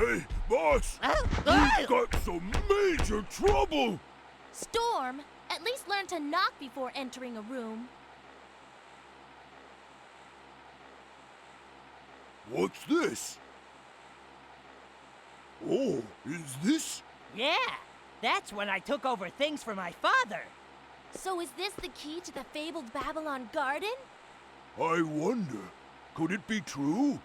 Hey, boss! We've got some major trouble! Storm, at least learn to knock before entering a room. What's this? Oh, is this? Yeah, that's when I took over things for my father. So is this the key to the fabled Babylon Garden? I wonder, could it be true?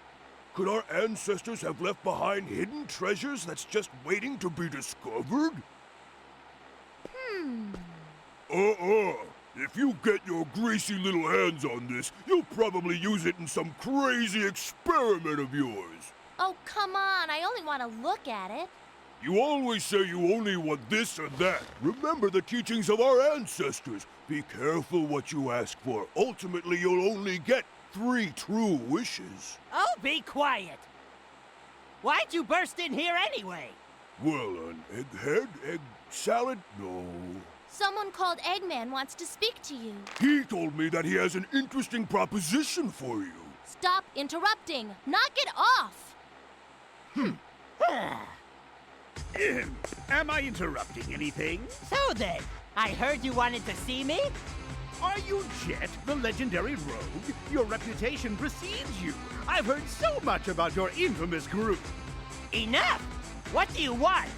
Could our ancestors have left behind hidden treasures that's just waiting to be discovered? If you get your greasy little hands on this, you'll probably use it in some crazy experiment of yours. Oh, come on, I only want to look at it. You always say you only want this or that. Remember the teachings of our ancestors. Be careful what you ask for. Ultimately, you'll only get 3 true wishes. Oh, be quiet. Why'd you burst in here anyway? Well, an egghead? Egg salad? No. Someone called Eggman wants to speak to you. He told me that he has an interesting proposition for you. Stop interrupting. Knock it off. Am I interrupting anything? So then, I heard you wanted to see me? Are you Jet, the legendary rogue? Your reputation precedes you. I've heard so much about your infamous group. Enough! What do you want?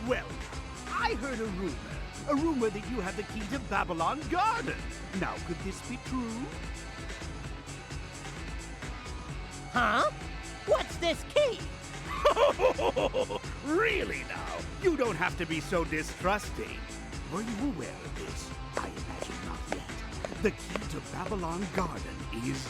Well, I heard a rumor that you have the key to Babylon Garden. Now, could this be true? Huh? What's this key? Really now? You don't have to be so distrusting. Were you aware of this? I imagine not yet. The key to Babylon Garden is...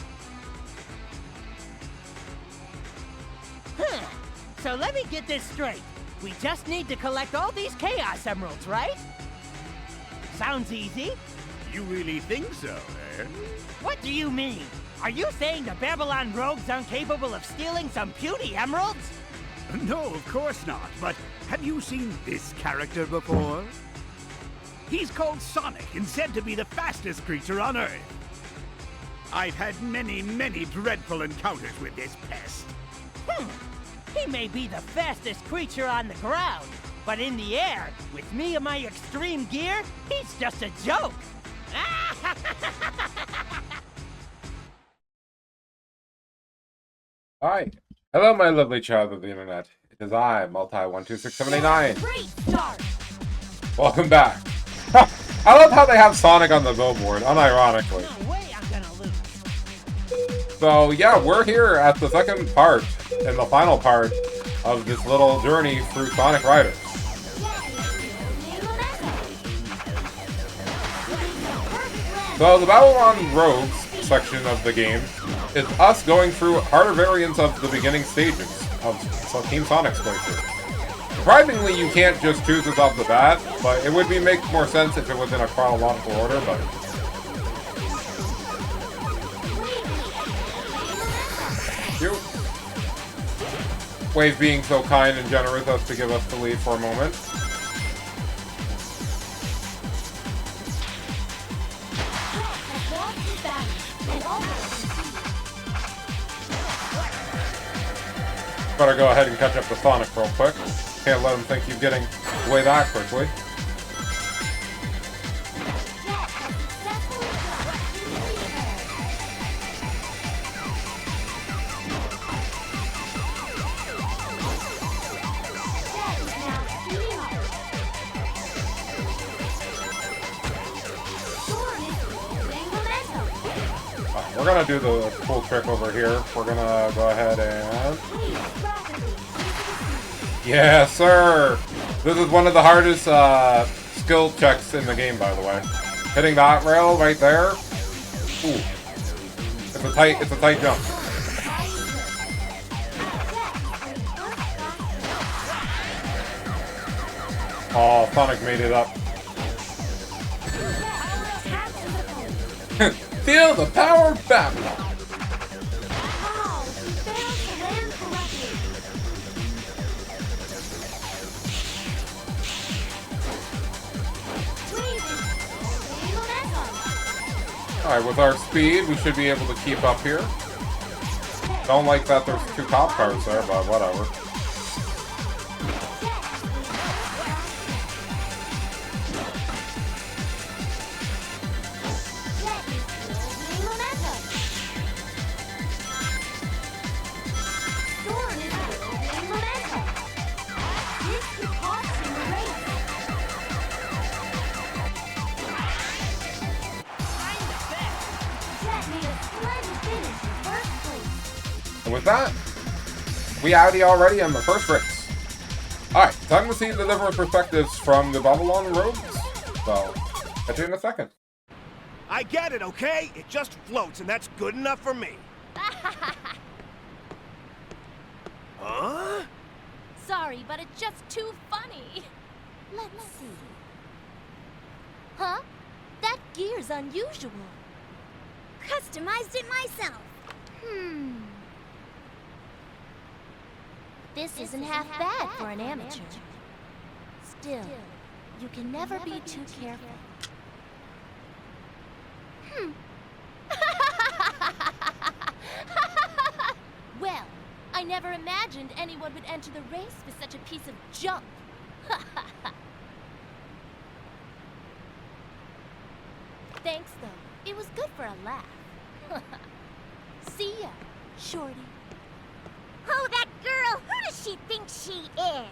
So let me get this straight. We just need to collect all these Chaos Emeralds, right? Sounds easy. You really think so, eh? What do you mean? Are you saying the Babylon rogues aren't capable of stealing some puny emeralds? No, of course not. But have you seen this character before? He's called Sonic and said to be the fastest creature on Earth. I've had many, many dreadful encounters with this pest. He may be the fastest creature on the ground, but in the air, with me and my extreme gear, he's just a joke. Hi. Hello, my lovely child of the internet. It is I, Multi-126789. Great start. Welcome back. I love how they have Sonic on the billboard, unironically. No way I'm gonna lose. So, yeah, we're here at the second part, and the final part, of this little journey through Sonic Riders. So, the Babylon Rogues section of the game is us going through harder variants of the beginning stages of Team Sonic's playthrough. Surprisingly, you can't just choose this off the bat, but it would make more sense if it was in a chronological order, but... Cute. Wave being so kind and generous as to give us the lead for a moment. Better go ahead and catch up to Sonic real quick. Can't let him think he's getting away that quickly. We're gonna do the cool trick over here. We're gonna go ahead and... Yes, sir! This is one of the hardest skill checks in the game, by the way. Hitting that rail right there. Ooh. It's a tight jump. Oh, Sonic made it up. Feel the power of Babylon. Alright, with our speed, we should be able to keep up here. Don't like that there's 2 cop cars there, but whatever. And with that, we outie already on the first race. Alright, time to see the different perspectives from the Babylon rogues. So, catch you in a second. I get it, okay? It just floats, and that's good enough for me. Huh? Sorry, but it's just too funny. Let's see. Huh? That gear's unusual. Customized it myself. This isn't half bad for an amateur. Still, you can never be too careful. Well, I never imagined anyone would enter the race with such a piece of junk. Thanks, though. It was good for a laugh. See ya, Shorty. Oh, that girl! Who does she think she is?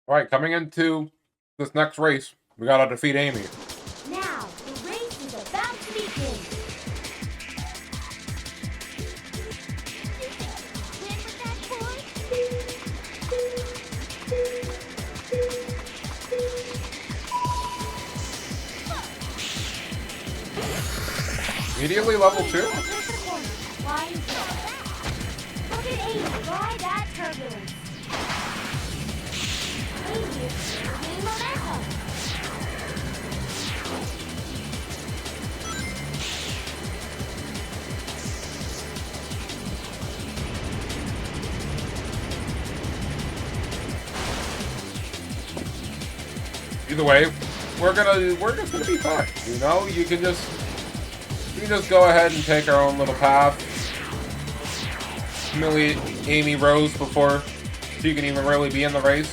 Alright, coming into this next race, we gotta defeat Amy. Now, the race is about to begin. You think you can win with that Immediately level 2? Look at Amy ride that turbulence. Amy is gaining momentum. Either way, we're just gonna be fine. You know, you can just go ahead and take our own little path. Humiliate Amy Rose before she can even really be in the race.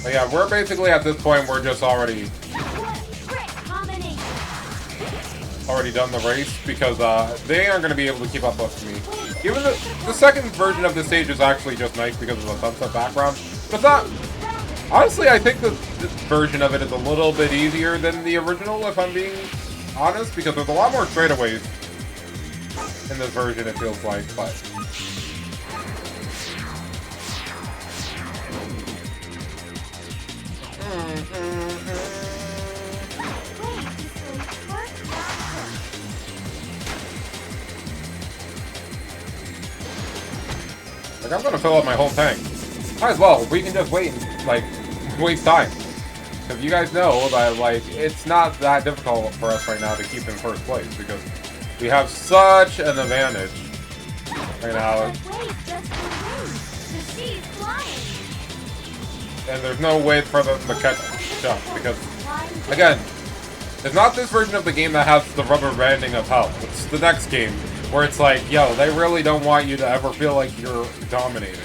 But yeah, we're basically at this point, we're just already done the race because they aren't going to be able to keep up with me. Even the second version of the stage is actually just nice because of the sunset background. But it's not... Honestly, I think this version of it is a little bit easier than the original, if I'm being honest, because there's a lot more straightaways in this version, it feels like, but... Like, I'm gonna fill up my whole tank. Might as well. We can just wait and, like, waste time. Because you guys know that, like, it's not that difficult for us right now to keep in first place. Because we have such an advantage right now. And there's no way for them to catch up. Because, again, it's not this version of the game that has the rubber banding of hell. It's the next game. Where it's like, yo, they really don't want you to ever feel like you're dominating.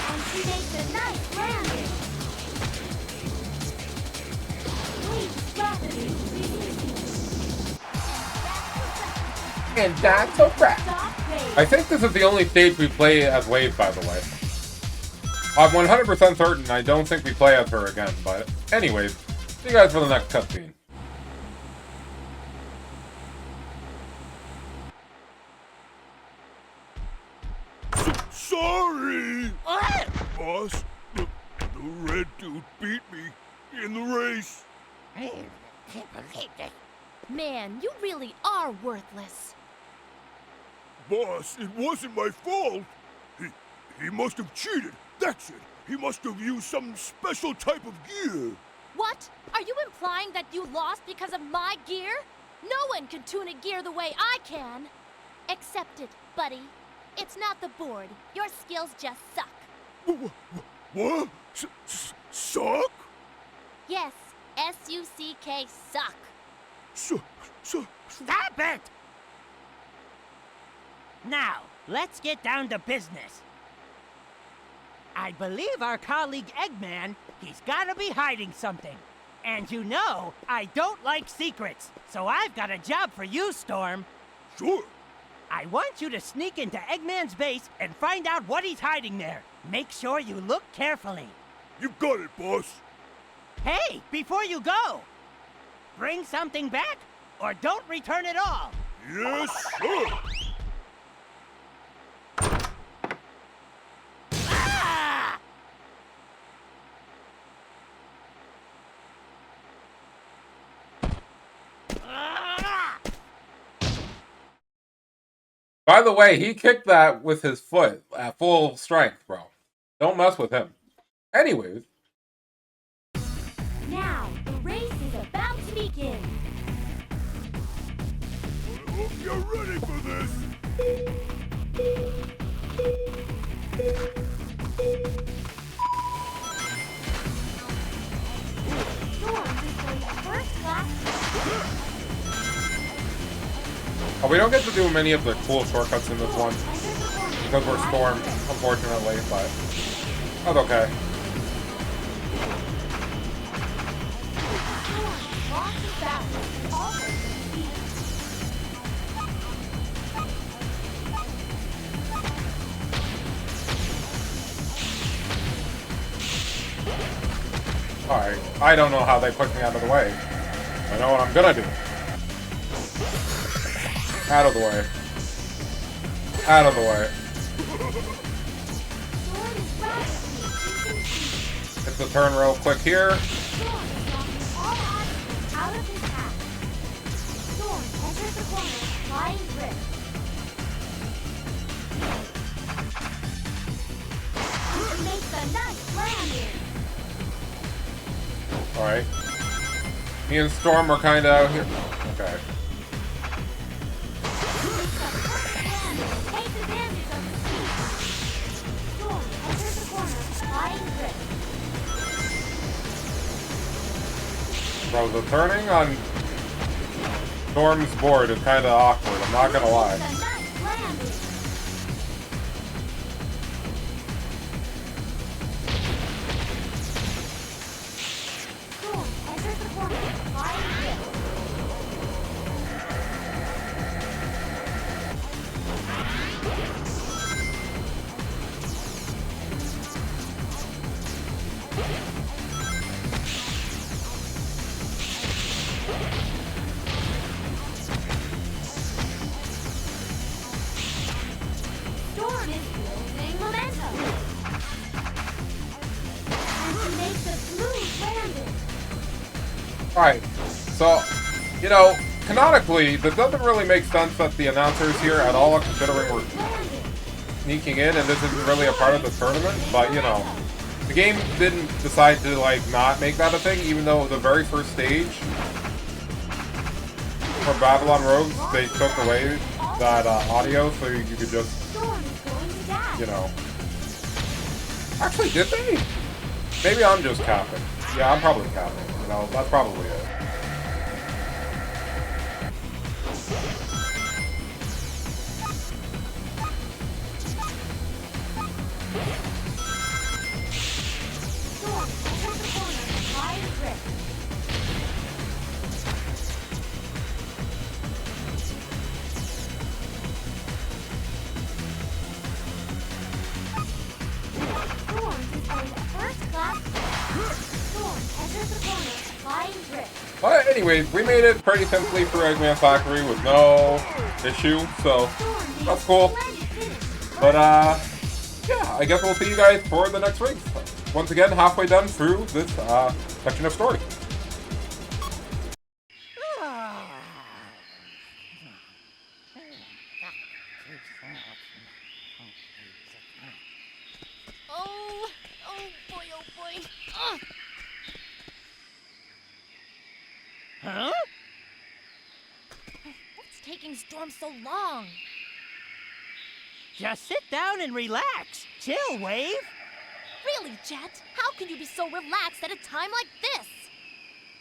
And she makes a nice landing. And that's a wrap. I think this is the only stage we play as Wave, by the way. I'm 100% certain I don't think we play as her again, but anyways, see you guys for the next cutscene. Sorry! Boss, the red dude beat me in the race. I can't believe this. Man, you really are worthless. Boss, it wasn't my fault. He must have cheated. That's it. He must have used some special type of gear. What? Are you implying that you lost because of my gear? No one can tune a gear the way I can. Accept it, buddy. It's not the board. Your skills just suck. What? Suck? Yes, S-U-C-K, suck. Stop it! Now, let's get down to business. I believe our colleague Eggman, he's gotta be hiding something. And you know, I don't like secrets, so I've got a job for you, Storm. Sure. I want you to sneak into Eggman's base and find out what he's hiding there. Make sure you look carefully. You got it, boss. Hey, before you go, bring something back or don't return at all. Yes, sir. Ah! Ah! By the way, he kicked that with his foot at full strength, bro. Don't mess with him. Anyways. Now, the race is about to begin. I hope you're ready for this. Storm is going to first class. Oh, we don't get to do many of the cool shortcuts in this one because we're Storm, unfortunately, but that's okay. Storm launches back, almost at speed. Alright, I don't know how they pushed me out of the way. I know what I'm gonna do. Out of the way. Out of the way. Storm is rapidly increasing speed. Hit the turn real quick here. Storm is knocking all obstacles out of his path. Storm enters the corner, flying drift. He makes a nice landing. Alright. Me and Storm are kinda out here. Okay. Takes advantage of the speed. Storm enters the corner, flying drift. Bro, the turning on Storm's board is kinda awkward, I'm not gonna lie. Makes a nice landing. Storm enters the corner, flying drift. Storm is building momentum. And he makes a smooth landing. Alright, so, you know, canonically, that doesn't really make sense that the announcers here at all, considering we're Landing. sneaking in and this isn't really a part of the tournament, but, you know, the game didn't decide to, like, not make that a thing, even though the very first stage for Babylon Rogues, they took away that audio so you could just, Storm is going to dash. you know... Actually, did they? Maybe I'm just capping. Yeah, I'm probably capping. You know, that's probably it. Storm enters the corner, flying drift. Storm is going to first class. Storm enters the corner, flying drift. But anyways, we made it pretty simply through Eggman Factory with no issue, so Storm makes that's cool. a splendid finish. But yeah, I guess we'll see you guys for the next race. Once again, halfway done through this section of story. Oh boy, oh boy. Ugh. Huh? What's taking Storm so long? Just sit down and relax. Chill, Wave. Really, Jet? How can you be so relaxed at a time like this?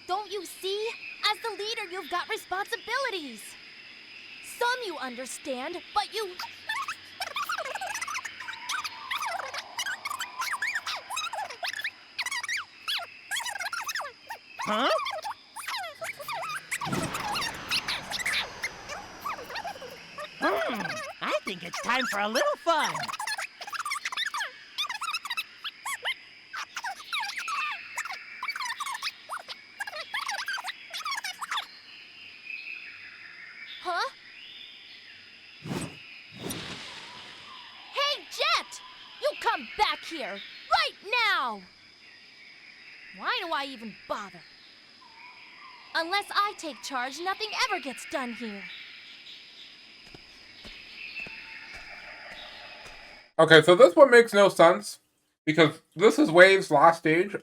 Don't you see? As the leader, you've got responsibilities. Some you understand, but you... Huh? I think it's time for a little fun. Huh? Hey, Jet! You come back here, right now! Why do I even bother? Unless I take charge, nothing ever gets done here. Okay, so this one makes no sense, because this is Wave's last stage,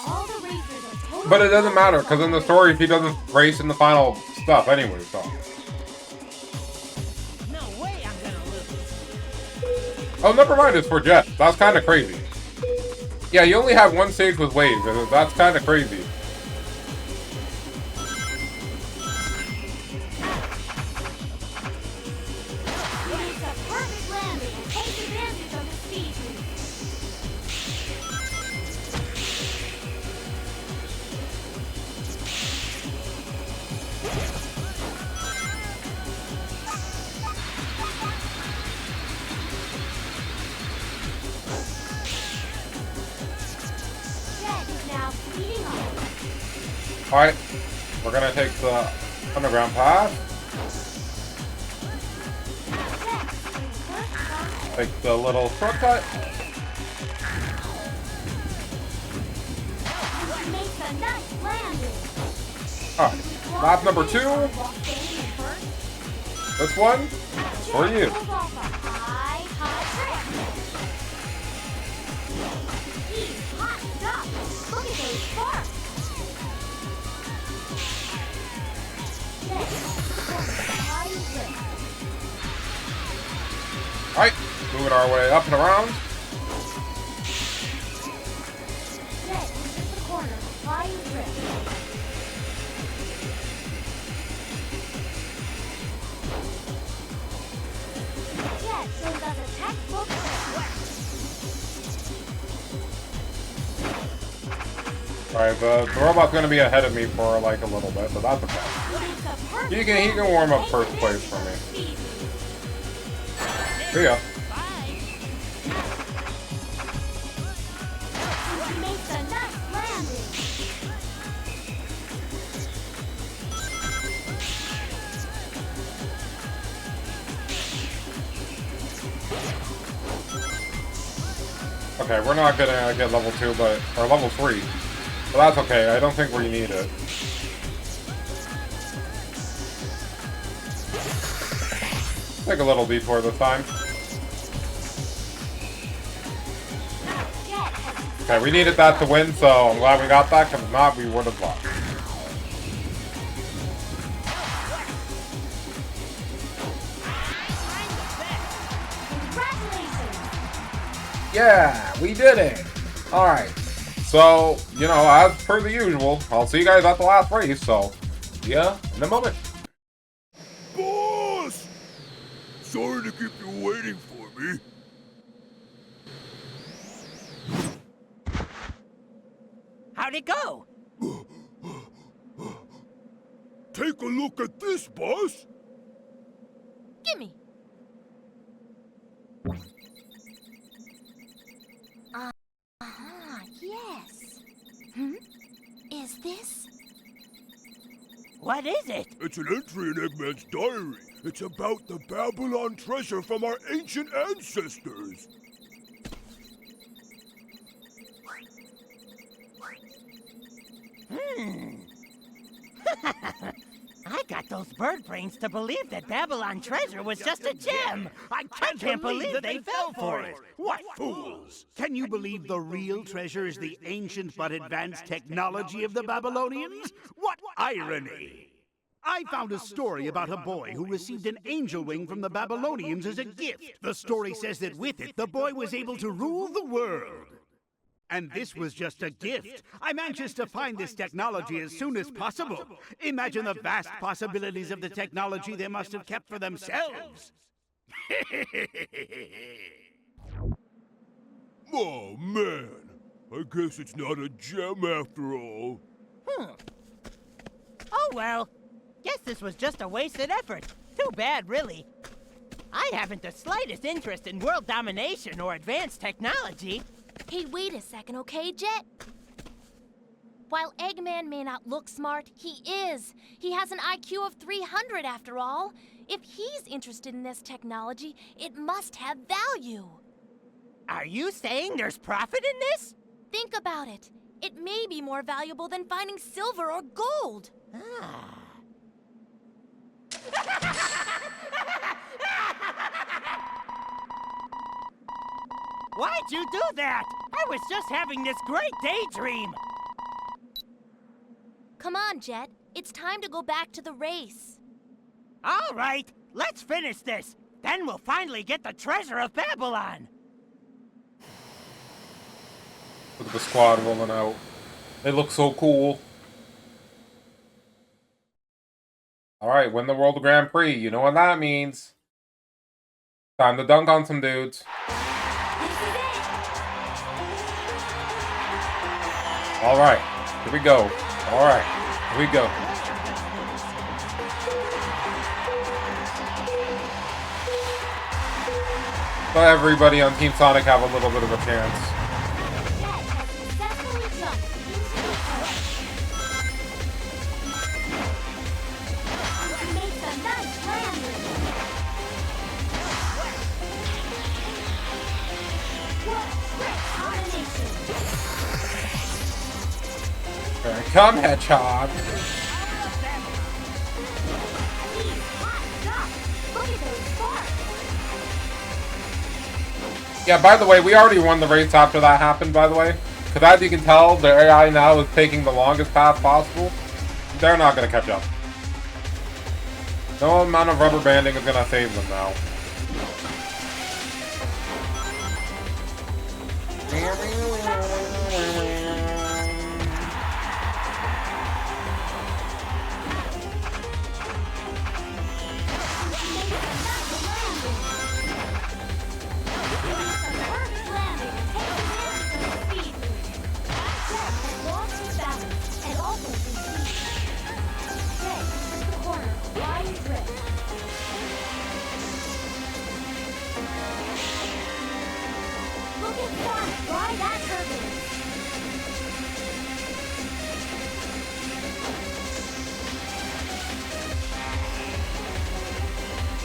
All the racers are totally... but it doesn't matter, because in the story, he doesn't race in the final stuff anyway, so. No way I'm gonna lose. Oh, never mind, it's for Jet. That's kind of crazy. Yeah, you only have one stage with Wave, and that's kind of crazy. It's a perfect landing and take advantage of the speed boost. Jet is now speeding up. Alright, we're gonna take the underground path. Take the little shortcut. Makes a nice landing. Alright, lap number 2. This one, for you. High trick. He's hot stuff. Look at those sparks. High trick. Alright, moving our way up and around. Jet enters the corner. High trick. Jet shows us a textbook trick. Alright, the robot's gonna be ahead of me for like a little bit, but that's okay. It's a perfect He can warm up first place for me. speed. See ya. Makes a nice landing. Okay, we're not gonna get level 2, or level 3. But that's okay, I don't think we need it. Take a little detour this time. Okay, we needed that to win, so I'm glad we got that, because if not, we would have lost. Congratulations! Yeah, we did it! Alright, so, you know, as per the usual, I'll see you guys at the last race, so, yeah, in a moment. Boss! Sorry to keep you waiting for me. How'd it go? Take a look at this, boss. Gimme. Yes. Is this? What is it? It's an entry in Eggman's diary. It's about the Babylon treasure from our ancient ancestors. I got those bird brains to believe that Babylon treasure was just a gem. I can't believe that they fell for it. What fools! Can you believe the real treasure is the ancient but advanced technology of the Babylonians? What irony! I found a story about a boy who received an angel wing from the Babylonians as a gift. The story says that with it, the boy was able to rule the world. And this was just a gift. I'm anxious to find this technology as soon as possible. Imagine the vast possibilities of the technology they must have kept for themselves. Oh, man. I guess it's not a gem after all. Oh well. Guess this was just a wasted effort. Too bad, really. I haven't the slightest interest in world domination or advanced technology. Hey, wait a second, okay, Jet? While Eggman may not look smart, he is. He has an IQ of 300 after all. If he's interested in this technology, it must have value. Are you saying there's profit in this? Think about it. It may be more valuable than finding silver or gold. Ah. Why'd you do that? I was just having this great daydream. Come on, Jet. It's time to go back to the race. All right, let's finish this. Then we'll finally get the treasure of Babylon. Look at the squad rolling out. They look so cool. Alright, win the World Grand Prix. You know what that means. Time to dunk on some dudes. Alright, here we go. Alright, here we go. Let everybody on Team Sonic have a little bit of a chance. Here I come, Hedgehog. Yeah, by the way, we already won the race after that happened, by the way. Because as you can tell, the AI now is taking the longest path possible. They're not going to catch up. No amount of rubber banding is going to save them now.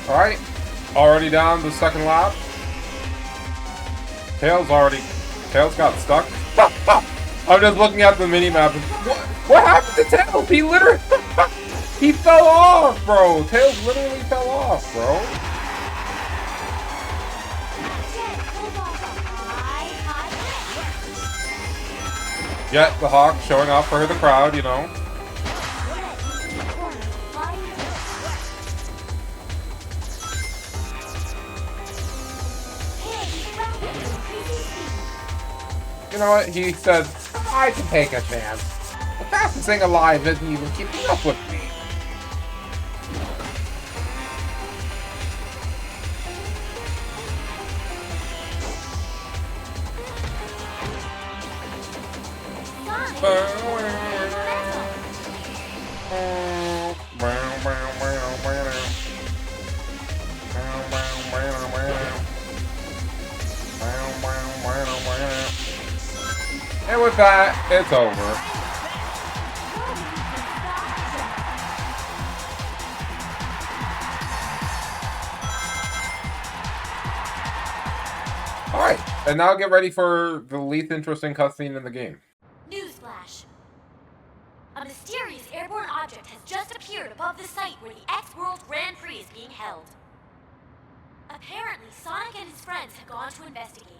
Alright, already down the second lap. Tails got stuck. I'm just looking at the mini-map. What happened to Tails? He literally, he fell off, bro. Tails literally fell off, bro. Yeah, the Hawk showing off for the crowd, you know. You know what? He said, I can take a chance. The fastest thing alive isn't even keeping up with me. And with that, it's over. Alright, and now get ready for the least interesting cutscene in the game. Newsflash. A mysterious airborne object has just appeared above the site where the X-World Grand Prix is being held. Apparently, Sonic and his friends have gone to investigate.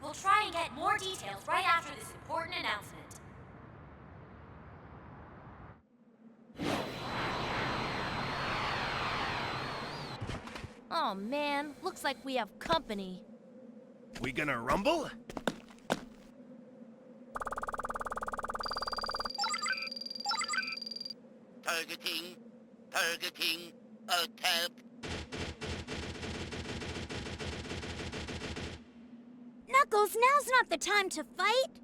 We'll try and get more details right after this important announcement. Oh man, looks like we have company. We gonna rumble? Targeting, attack. Knuckles, now's not the time to fight.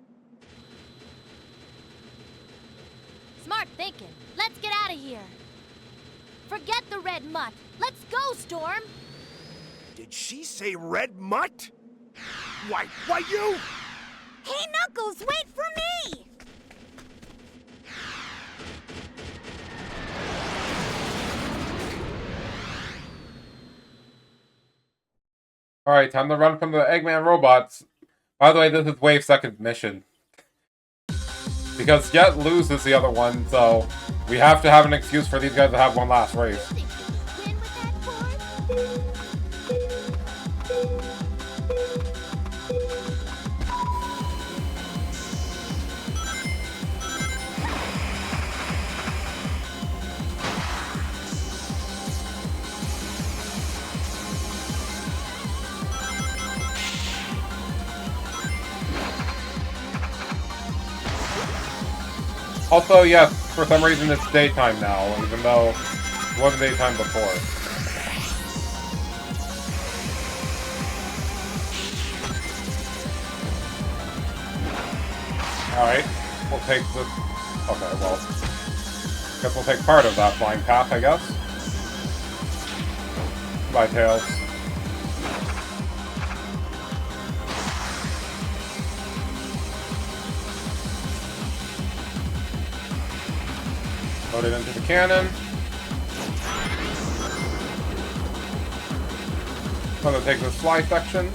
Smart thinking. Let's get out of here. Forget the red mutt. Let's go, Storm. Did she say red mutt? Why you? Hey, Knuckles, wait for me! Alright, time to run from the Eggman robots. By the way, this is Wave's second mission. Because Jet loses the other one, so we have to have an excuse for these guys to have one last race. Think you can win with that board? Also, yes, for some reason it's daytime now, even though it wasn't daytime before. Alright, we'll take the... Okay, well... guess we'll take part of that flying path, I guess. Bye, Tails. Load it into the cannon. I'm gonna take this fly section.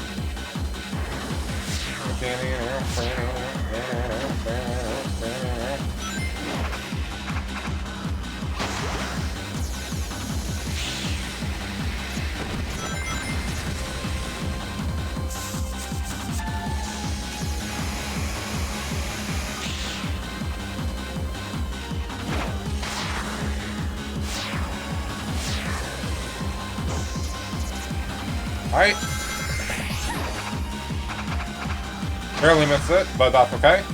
Alright. Barely missed it, but that's okay.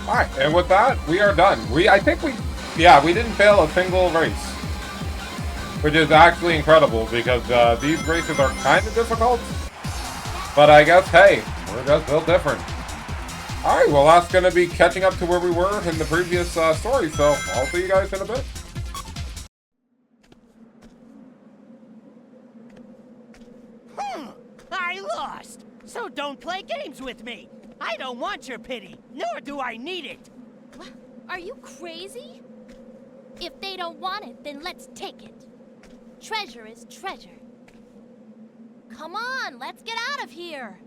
Alright, and with that, we are done. I think we didn't fail a single race. Which is actually incredible, because these races are kind of difficult. But I guess, hey, we're just built different. Alright, well that's going to be catching up to where we were in the previous story, so I'll see you guys in a bit. I lost! So don't play games with me! I don't want your pity, nor do I need it! What? Are you crazy? If they don't want it, then let's take it. Treasure is treasure. Come on, let's get out of here.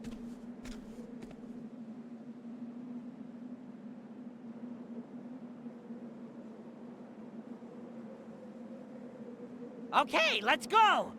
Okay, let's go!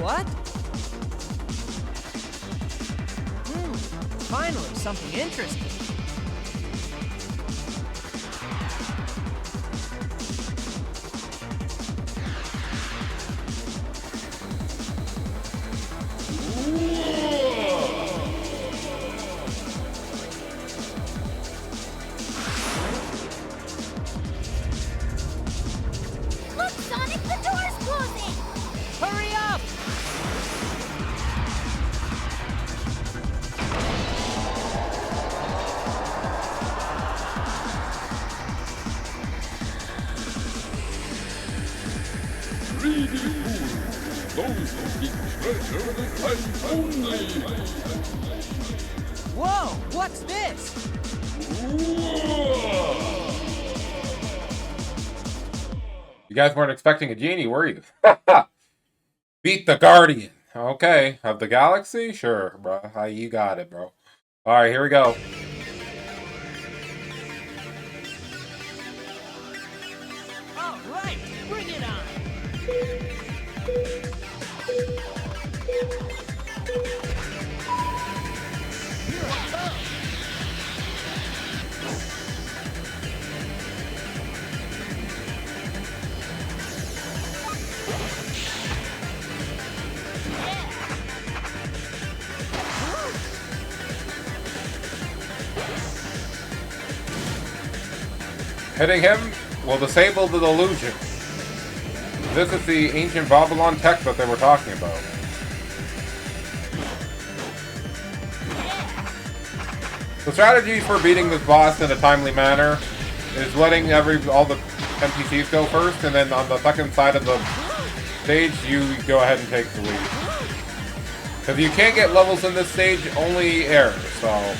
What? Finally, something interesting. Those who seek treasure can only. Whoa, what's this? You guys weren't expecting a genie, were you? Beat the Guardian. Okay, of the galaxy? Sure, bro. You got it, bro. Alright, here we go. All right, bring it on. Here I come. Hitting him will disable the delusion. This is the ancient Babylon tech that they were talking about. The strategy for beating this boss in a timely manner is letting all the NPCs go first, and then on the second side of the stage, you go ahead and take the lead. Because you can't get levels in this stage, only air, so...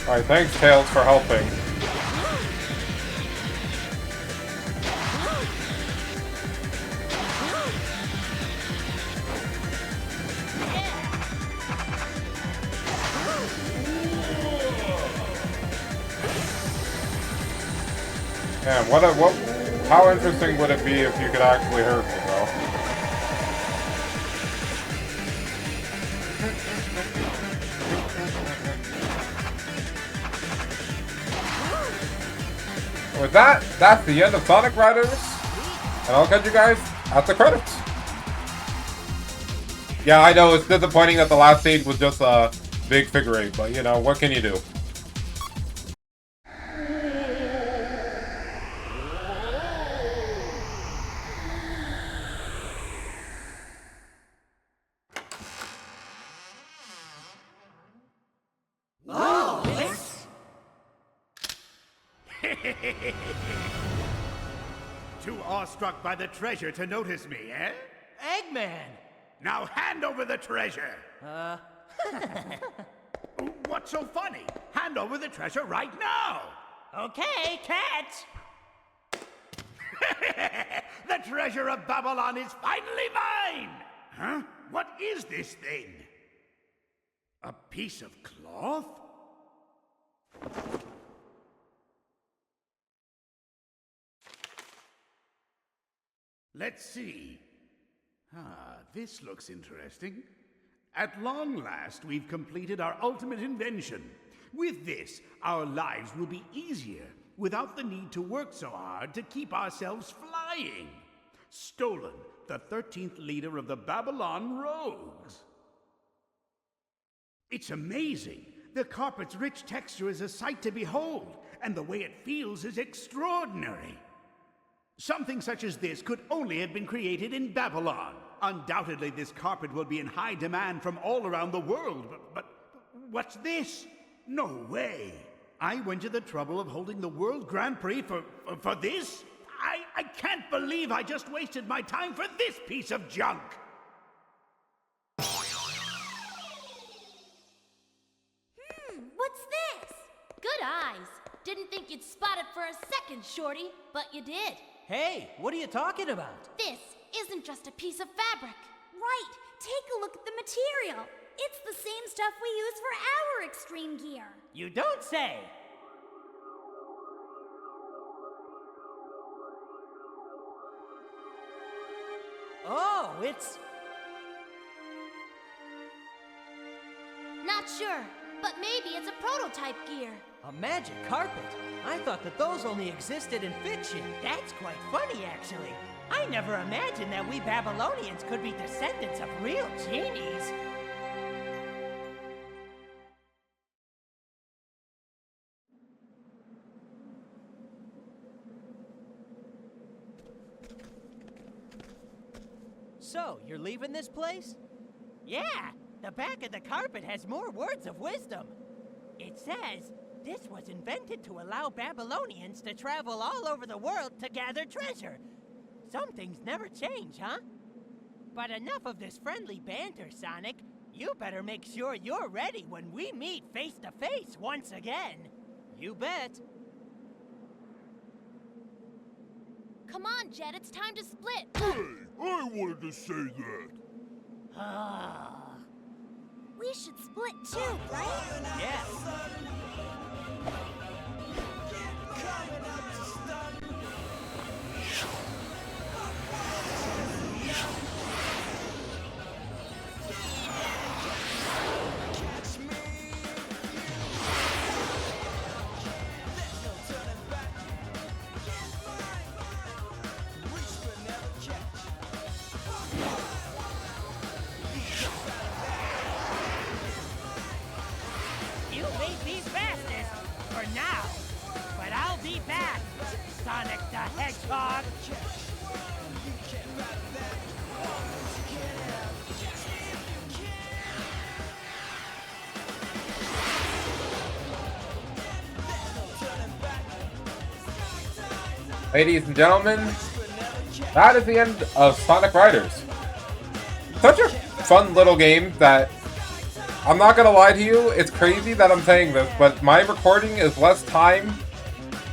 Alright, thanks Tails for helping. Man, how interesting would it be if you could actually hurt me, bro? With that, that's the end of Sonic Riders, and I'll catch you guys at the credits. Yeah, I know, it's disappointing that the last stage was just a big figure eight, but you know, what can you do? Too awestruck by the treasure to notice me, eh? Eggman! Now hand over the treasure! What's so funny? Hand over the treasure right now! Okay, catch! The treasure of Babylon is finally mine! Huh? What is this thing? A piece of cloth? Let's see. This looks interesting. At long last, we've completed our ultimate invention. With this, our lives will be easier without the need to work so hard to keep ourselves flying. Stolen, the 13th leader of the Babylon Rogues. It's amazing. The carpet's rich texture is a sight to behold, and the way it feels is extraordinary. Something such as this could only have been created in Babylon. Undoubtedly, this carpet will be in high demand from all around the world, but what's this? No way. I went to the trouble of holding the World Grand Prix for this? I can't believe I just wasted my time for this piece of junk. What's this? Good eyes. Didn't think you'd spot it for a second, Shorty, but you did. Hey, what are you talking about? This isn't just a piece of fabric. Right. Take a look at the material. It's the same stuff we use for our extreme gear. You don't say! Oh, it's... Not sure, but maybe it's a prototype gear. a magic carpet. I thought that those only existed in fiction. That's quite funny, actually. I never imagined that we Babylonians could be descendants of real genies. So, you're leaving this place? Yeah, the back of the carpet has more words of wisdom. It says, this was invented to allow Babylonians to travel all over the world to gather treasure. Some things never change, huh? But enough of this friendly banter, Sonic. You better make sure you're ready when we meet face to face once again. You bet. Come on, Jet, it's time to split. Hey, I wanted to say that. We should split too, right? Yeah. You may be fastest for now, but I'll be back, Sonic the Hedgehog. Ladies and gentlemen, that is the end of Sonic Riders. Such a fun little game that, I'm not gonna lie to you, it's crazy that I'm saying this, but my recording is less time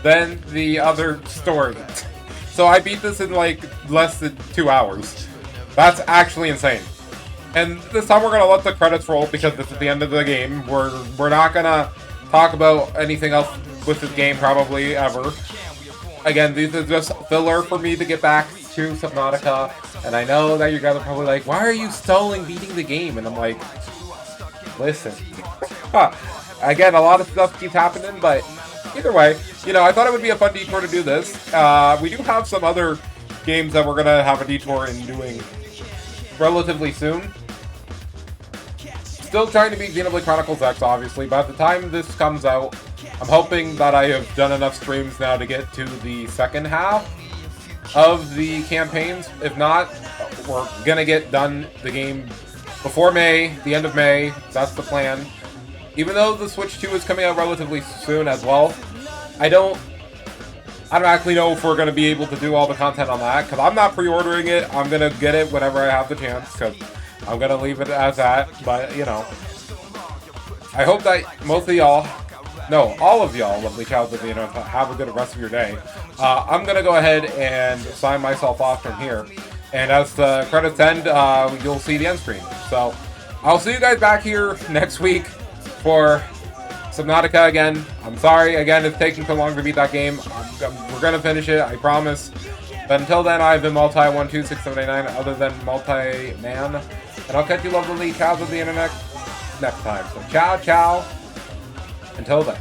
than the other story. So I beat this in like less than 2 hours. That's actually insane. And this time we're gonna let the credits roll because this is the end of the game. We're not gonna talk about anything else with this game probably ever. Again, these are just filler for me to get back to Subnautica. And I know that you guys are probably like, why are you stalling beating the game? And I'm like, listen. Again, a lot of stuff keeps happening, but either way, you know, I thought it would be a fun detour to do this. We do have some other games that we're going to have a detour in doing relatively soon. Still trying to beat Xenoblade Chronicles X, obviously. By the time this comes out, I'm hoping that I have done enough streams now to get to the second half of the campaigns. If not, we're going to get done the game before May, the end of May. That's the plan. Even though the Switch 2 is coming out relatively soon as well, I don't actually know if we're going to be able to do all the content on that, because I'm not pre-ordering it. I'm going to get it whenever I have the chance, because I'm going to leave it as that. But, you know, I hope that most of y'all, no, all of y'all, lovely childs of the internet, have a good rest of your day. I'm going to go ahead and sign myself off from here. And as the credits end, you'll see the end screen. So, I'll see you guys back here next week for Subnautica again. I'm sorry, again, it's taking so long to beat that game. We're going to finish it, I promise. But until then, I've been Multi126789, other than Multi-Man. And I'll catch you lovely cows of the internet next time. So ciao, ciao. Until then.